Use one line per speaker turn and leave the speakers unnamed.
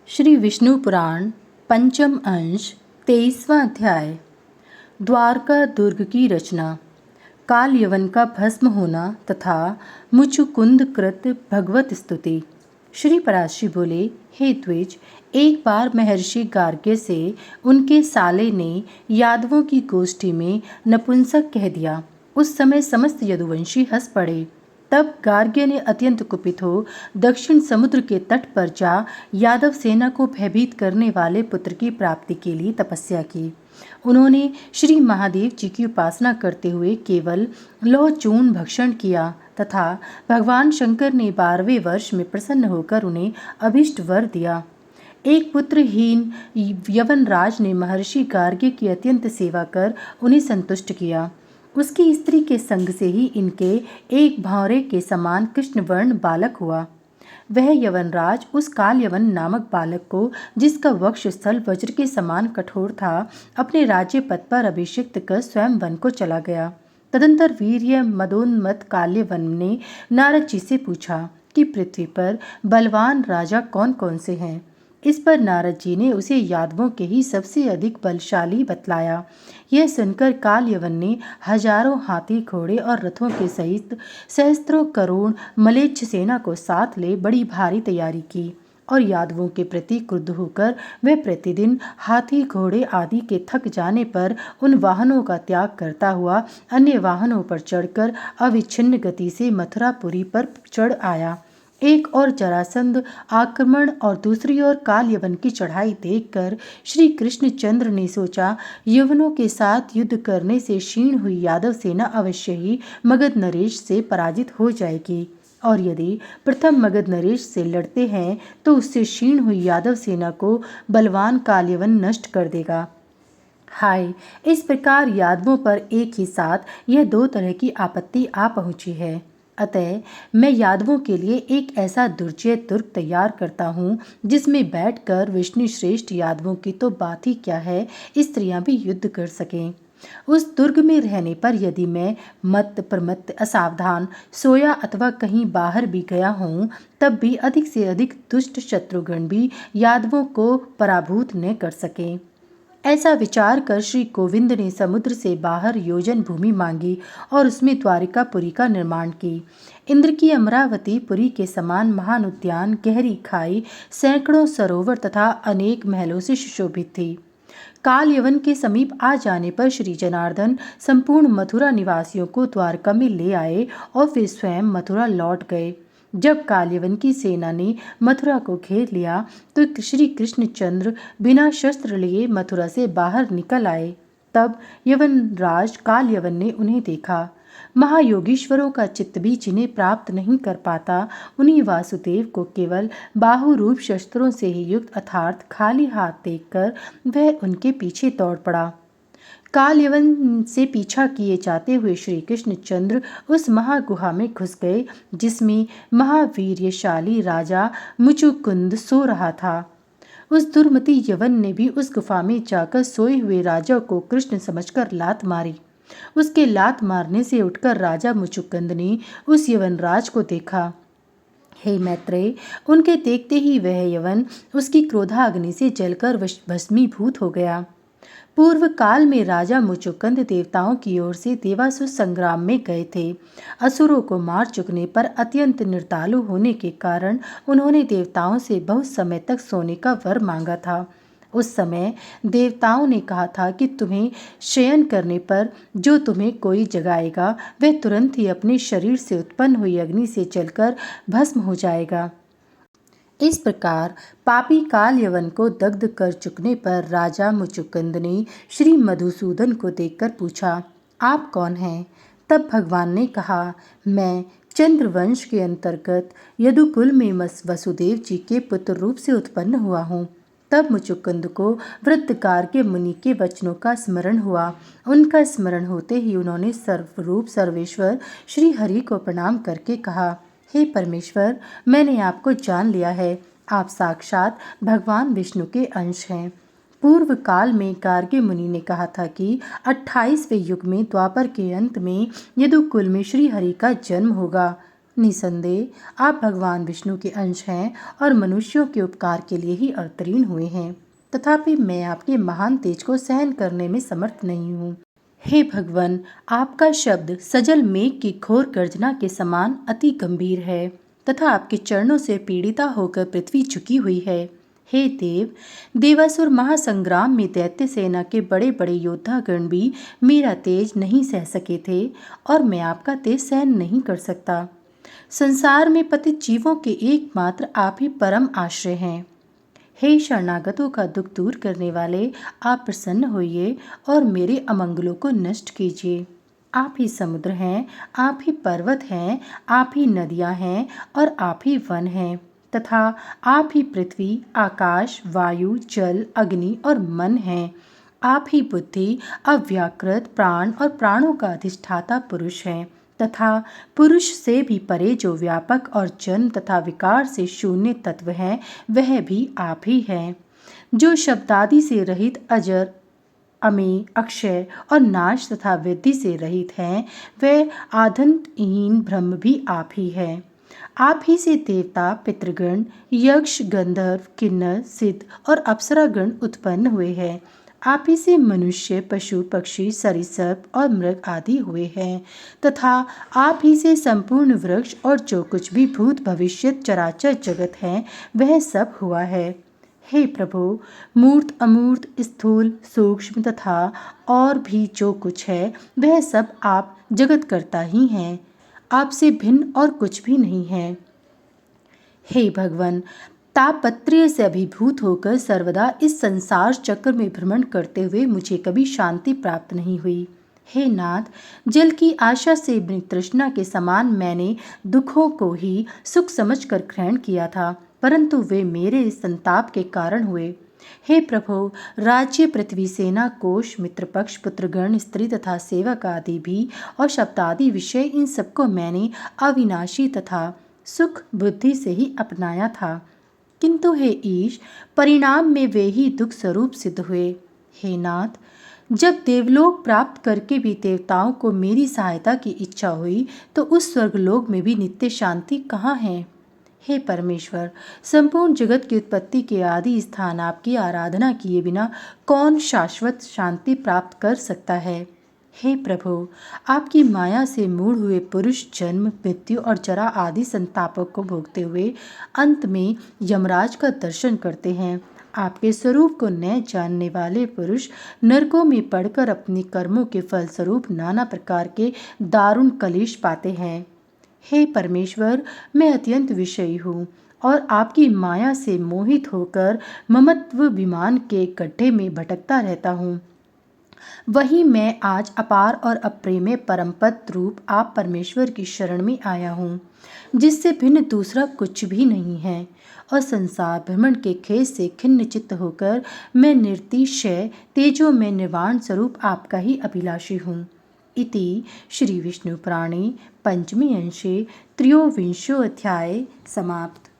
श्री विष्णु पुराण पंचम अंश 23वां अध्याय। द्वारका दुर्ग की रचना। काल यवन का भस्म होना तथा मुचुकुंद कृत भगवत स्तुति। श्री पराशरी बोले, हे द्विज, एक बार महर्षि गार्ग्य से उनके साले ने यादवों की गोष्ठी में नपुंसक कह दिया। उस समय समस्त यदुवंशी हंस पड़े। तब गार्ग्य ने अत्यंत कुपित हो दक्षिण समुद्र के तट पर जा यादव सेना को भयभीत करने वाले पुत्र की प्राप्ति के लिए तपस्या की। उन्होंने श्री महादेव जी की उपासना करते हुए केवल लौह चूर्ण भक्षण किया तथा भगवान शंकर ने 12वें वर्ष में प्रसन्न होकर उन्हें अभिष्ट वर दिया। एक पुत्रहीन यवनराज ने महर्षि गार्ग्य की अत्यंत सेवा कर उन्हें संतुष्ट किया। उसकी स्त्री के संग से ही इनके एक भांवरे के समान कृष्णवर्ण बालक हुआ। वह यवनराज उस काल यवन नामक बालक को, जिसका वक्ष स्थल वज्र के समान कठोर था, अपने राज्य पद पर अभिषिक्त कर स्वयं वन को चला गया। तदंतर वीर्य मदोन्मत्त काल्यवन ने नारद जी से पूछा कि पृथ्वी पर बलवान राजा कौन कौन से हैं। इस पर नारद जी ने उसे यादवों के ही सबसे अधिक बलशाली बतलाया। यह सुनकर काल यवन ने हजारों हाथी घोड़े और रथों के सहित सहस्त्रों करोड़ मलेच्छ सेना को साथ ले बड़ी भारी तैयारी की और यादवों के प्रति क्रुद्ध होकर वह प्रतिदिन हाथी घोड़े आदि के थक जाने पर उन वाहनों का त्याग करता हुआ अन्य वाहनों पर चढ़कर अविच्छिन्न गति से मथुरापुरी पर चढ़ आया। एक और जरासंध आक्रमण और दूसरी ओर काल यवन की चढ़ाई देखकर श्री कृष्णचंद्र ने सोचा, यवनों के साथ युद्ध करने से क्षीण हुई यादव सेना अवश्य ही मगध नरेश से पराजित हो जाएगी, और यदि प्रथम मगध नरेश से लड़ते हैं तो उससे क्षीण हुई यादव सेना को बलवान काल्यवन नष्ट कर देगा। हाय, इस प्रकार यादवों पर एक ही साथ यह दो तरह की आपत्ति आ पहुंची है। अतः मैं यादवों के लिए एक ऐसा दुर्जय दुर्ग तैयार करता हूँ जिसमें बैठकर विष्णु श्रेष्ठ यादवों की तो बात ही क्या है, स्त्रियां भी युद्ध कर सकें। उस दुर्ग में रहने पर यदि मैं मत्त प्रमत्त असावधान सोया अथवा कहीं बाहर भी गया हूँ, तब भी अधिक से अधिक दुष्ट शत्रुगण भी यादवों को पराभूत न कर सकें। ऐसा विचार कर श्री गोविंद ने समुद्र से बाहर योजन भूमि मांगी और उसमें द्वारिकापुरी का निर्माण की। इंद्र की अमरावती पुरी के समान महान उद्यान, गहरी खाई, सैकड़ों सरोवर तथा अनेक महलों से सुशोभित थी। काल यवन के समीप आ जाने पर श्री जनार्दन संपूर्ण मथुरा निवासियों को द्वारका में ले आए और फिर स्वयं मथुरा लौट गए। जब काल्यवन की सेना ने मथुरा को घेर लिया तो श्री कृष्णचंद्र बिना शस्त्र लिए मथुरा से बाहर निकल आए। तब यवनराज काल्यवन ने उन्हें देखा। महायोगीश्वरों का चित्त भी जिन्हें प्राप्त नहीं कर पाता, उन्हीं वासुदेव को केवल बाहु रूप शस्त्रों से ही युक्त अर्थात खाली हाथ देखकर वह उनके पीछे दौड़ पड़ा। काल यवन से पीछा किए जाते हुए श्री कृष्णचंद्र उस महागुहा में घुस गए जिसमें महावीर्यशाली राजा मुचुकुंद सो रहा था। उस दुर्मति यवन ने भी उस गुफा में जाकर सोए हुए राजा को कृष्ण समझकर लात मारी। उसके लात मारने से उठकर राजा मुचुकुंद ने उस यवनराज को देखा। हे मैत्रेय, उनके देखते ही वह यवन उसकी क्रोधाग्नि से जलकर भस्मीभूत हो गया। पूर्व काल में राजा मुचुकुंद देवताओं की ओर से देवासुर संग्राम में गए थे। असुरों को मार चुकने पर अत्यंत निर्दयी होने के कारण उन्होंने देवताओं से बहुत समय तक सोने का वर मांगा था। उस समय देवताओं ने कहा था कि तुम्हें शयन करने पर जो तुम्हें कोई जगाएगा वह तुरंत ही अपने शरीर से उत्पन्न हुई अग्नि से जलकर भस्म हो जाएगा। इस प्रकार पापी काल यवन को दग्ध कर चुकने पर राजा मुचुकुंद ने श्री मधुसूदन को देखकर पूछा, आप कौन हैं? तब भगवान ने कहा, मैं चंद्रवंश के अंतर्गत यदुकुल में वसुदेव जी के पुत्र रूप से उत्पन्न हुआ हूँ। तब मुचुकुंद को वृत्तकार के मुनि के वचनों का स्मरण हुआ। उनका स्मरण होते ही उन्होंने सर्वरूप सर्वेश्वर श्री हरि को प्रणाम करके कहा, हे परमेश्वर, मैंने आपको जान लिया है। आप साक्षात भगवान विष्णु के अंश हैं। पूर्व काल में गार्ग्य मुनि ने कहा था कि 28वें युग में द्वापर के अंत में यदुकुल में श्री हरि का जन्म होगा। निसंदेह आप भगवान विष्णु के अंश हैं और मनुष्यों के उपकार के लिए ही अवतीर्ण हुए हैं, तथापि मैं आपके महान तेज को सहन करने में समर्थ नहीं हूँ। हे भगवान, आपका शब्द सजल मेघ की घोर गर्जना के समान अति गंभीर है तथा आपके चरणों से पीड़िता होकर पृथ्वी झुकी हुई है। हे देव, देवासुर महासंग्राम में दैत्य सेना के बड़े बड़े योद्धागण भी मेरा तेज नहीं सह सके थे और मैं आपका तेज सहन नहीं कर सकता। संसार में पतित जीवों के एकमात्र आप ही परम आश्रय हैं। हे शरणागतों का दुख दूर करने वाले, आप प्रसन्न होइए और मेरे अमंगलों को नष्ट कीजिए। आप ही समुद्र हैं, आप ही पर्वत हैं, आप ही नदियां हैं और आप ही वन हैं तथा आप ही पृथ्वी, आकाश, वायु, जल, अग्नि और मन हैं। आप ही बुद्धि, अव्याकृत प्राण और प्राणों का अधिष्ठाता पुरुष हैं तथा पुरुष से भी परे जो व्यापक और जन्म तथा विकार से शून्य तत्व है, वह भी आप ही हैं। जो शब्दादि से रहित, अजर, अमेय, अक्षय और नाश तथा वृद्धि से रहित हैं, वह आद्यंतहीन ब्रह्म भी आप ही है। आप ही से देवता, पितृगण, यक्ष, गंधर्व, किन्नर, सिद्ध और अप्सरागण उत्पन्न हुए हैं। आप ही से मनुष्य, पशु, पक्षी, सरीसृप और मृग आदि हुए हैं तथा आप ही से संपूर्ण वृक्ष और जो कुछ भी भूत भविष्यत चराचर जगत है, वह सब हुआ है। हे प्रभु, मूर्त, अमूर्त, स्थूल, सूक्ष्म तथा और भी जो कुछ है, वह सब आप जगत करता ही हैं। आपसे भिन्न और कुछ भी नहीं है। हे भगवान, तापत्रय से अभिभूत होकर सर्वदा इस संसार चक्र में भ्रमण करते हुए मुझे कभी शांति प्राप्त नहीं हुई। हे नाथ, जल की आशा से तृष्णा के समान मैंने दुखों को ही सुख समझकर ग्रहण किया था, परंतु वे मेरे संताप के कारण हुए। हे प्रभु, राज्य, पृथ्वी, सेना, कोश, मित्रपक्ष, पुत्रगण, स्त्री तथा सेवक आदि भी और शब्दादि विषय, इन सबको मैंने अविनाशी तथा सुख बुद्धि से ही अपनाया था, किंतु हे ईश, परिणाम में वे ही दुख स्वरूप सिद्ध हुए। हे नाथ, जब देवलोक प्राप्त करके भी देवताओं को मेरी सहायता की इच्छा हुई, तो उस स्वर्गलोक में भी नित्य शांति कहाँ है। हे परमेश्वर, संपूर्ण जगत की उत्पत्ति के आदि स्थान आपकी आराधना किए बिना कौन शाश्वत शांति प्राप्त कर सकता है। हे प्रभु, आपकी माया से मूढ़ हुए पुरुष जन्म, मृत्यु और जरा आदि संतापों को भोगते हुए अंत में यमराज का दर्शन करते हैं। आपके स्वरूप को न जानने वाले पुरुष नरकों में पड़कर अपने कर्मों के फलस्वरूप नाना प्रकार के दारुण कलेश पाते हैं। हे परमेश्वर, मैं अत्यंत विषयी हूँ और आपकी माया से मोहित होकर ममत्व विमान के गड्ढे में भटकता रहता हूँ। वही मैं आज अपार और अप्रेमय परमपद रूप आप परमेश्वर की शरण में आया हूँ, जिससे भिन्न दूसरा कुछ भी नहीं है, और संसार भ्रमण के खेद से खिन्न चित्त होकर मैं निर्तिशय तेजो में निर्वाण स्वरूप आपका ही अभिलाषी हूँ। इति श्री विष्णु पुराणे पंचमी अंशे त्रयोविंशोऽध्याय समाप्त।